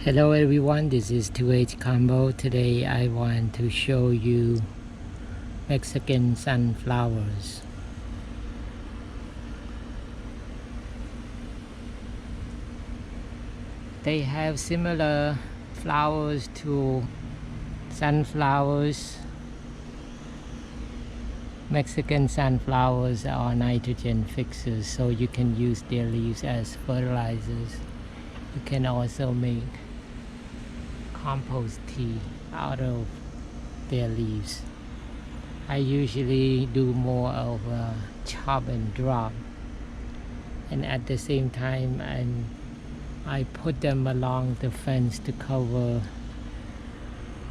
Hello everyone, this is 2H Combo. Today I want to show you Mexican sunflowers. They have similar flowers to sunflowers. Mexican sunflowers are nitrogen fixers, so you can use their leaves as fertilizers. You can also make compost tea out of their leaves. I usually do more of a chop and drop, and at the same time I put them along the fence to cover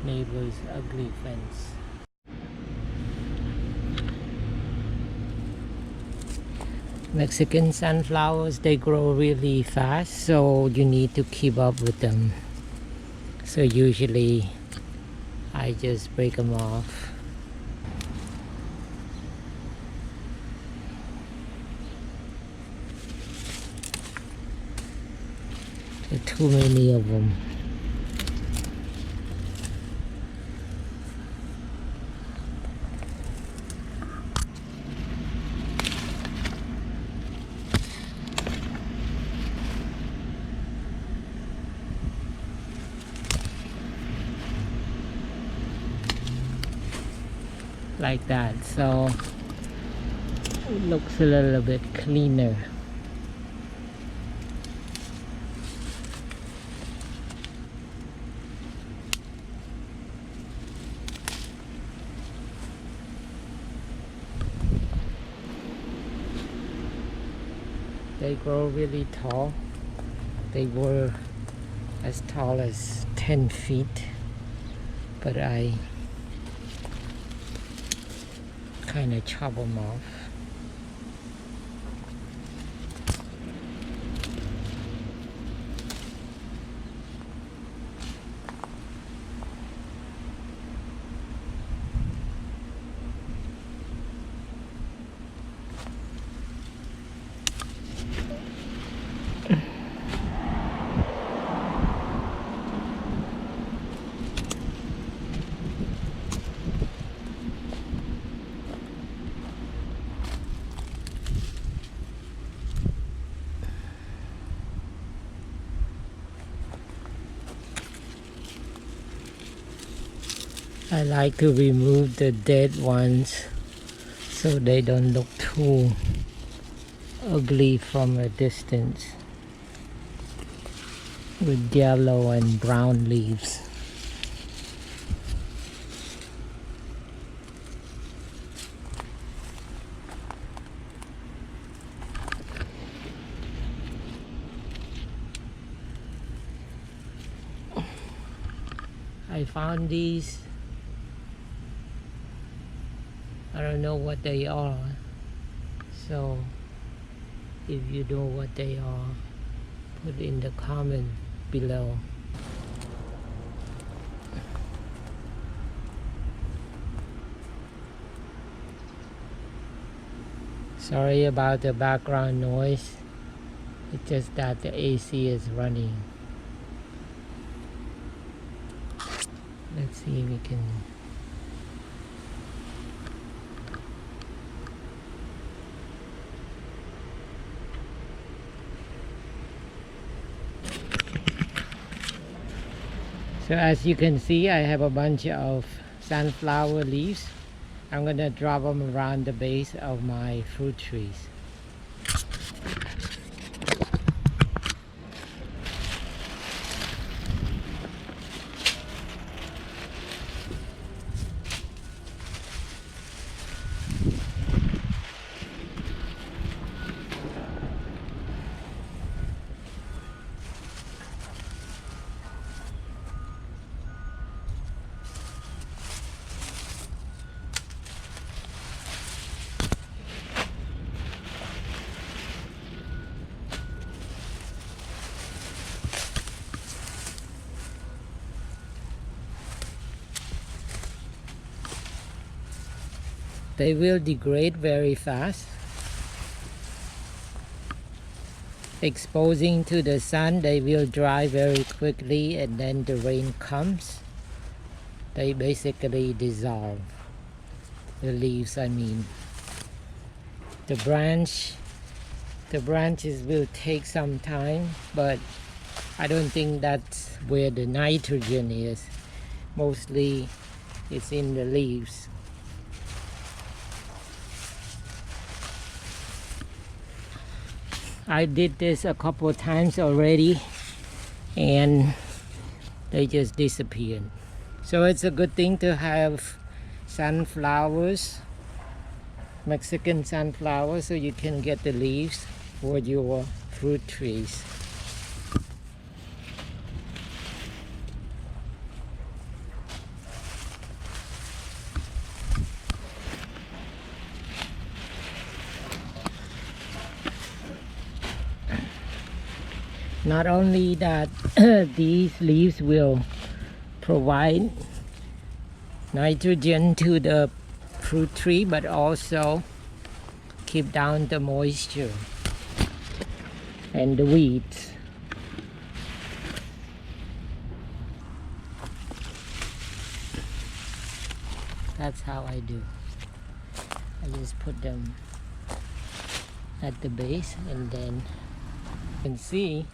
neighbor's ugly fence. Mexican sunflowers, they grow really fast, so you need to keep up with them. So usually I just break them off. There are too many of them. Like that, so it looks a little bit cleaner. They grow really tall. They were as tall as 10 feet, but I kind of chop them off. I like to remove the dead ones so they don't look too ugly from a distance with yellow and brown leaves. I found these. I don't know what they are, so if you know what they are, put in the comment below. Sorry about the background noise, it's just that the AC is running. Let's see if we can. So as you can see, I have a bunch of sunflower leaves. I'm gonna drop them around the base of my fruit trees. They will degrade very fast. exposing to the sun, they will dry very quickly, and then the rain comes, they basically dissolve. The leaves, I mean. The branches will take some time, but I don't think that's where the nitrogen is. Mostly it's in the leaves. I did this a couple of times already, and they just disappeared. So it's a good thing to have sunflowers, Mexican sunflowers, so you can get the leaves for your fruit trees. Not only that, these leaves will provide nitrogen to the fruit tree, but also keep down the moisture and the weeds. That's how I do. I just put them at the base, and then you can see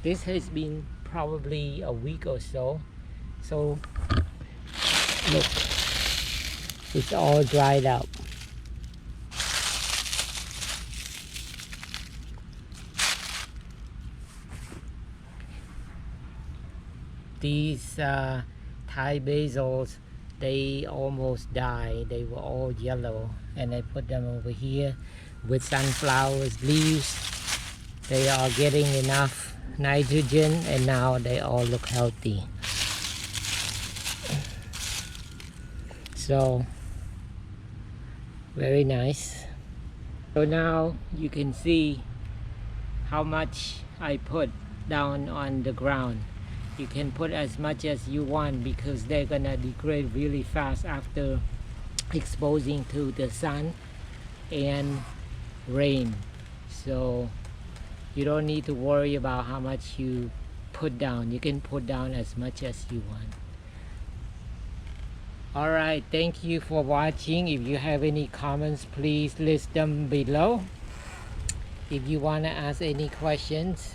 this has been probably a week or so. So look, it's all dried up. These Thai basils, they almost died. They were all yellow, and I put them over here with sunflowers leaves. They are getting enough nitrogen, and now they all look healthy. So very nice. So now you can see how much I put down on the ground. You can put as much as you want, because they're gonna degrade really fast after exposing to the sun and rain. So you don't need to worry about how much you put down. You can put down as much as you want. Alright, thank you for watching. If you have any comments, please list them below. If you want to ask any questions,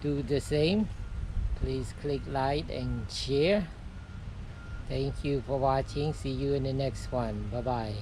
do the same. Please click like and share. Thank you for watching. See you in the next one. Bye bye.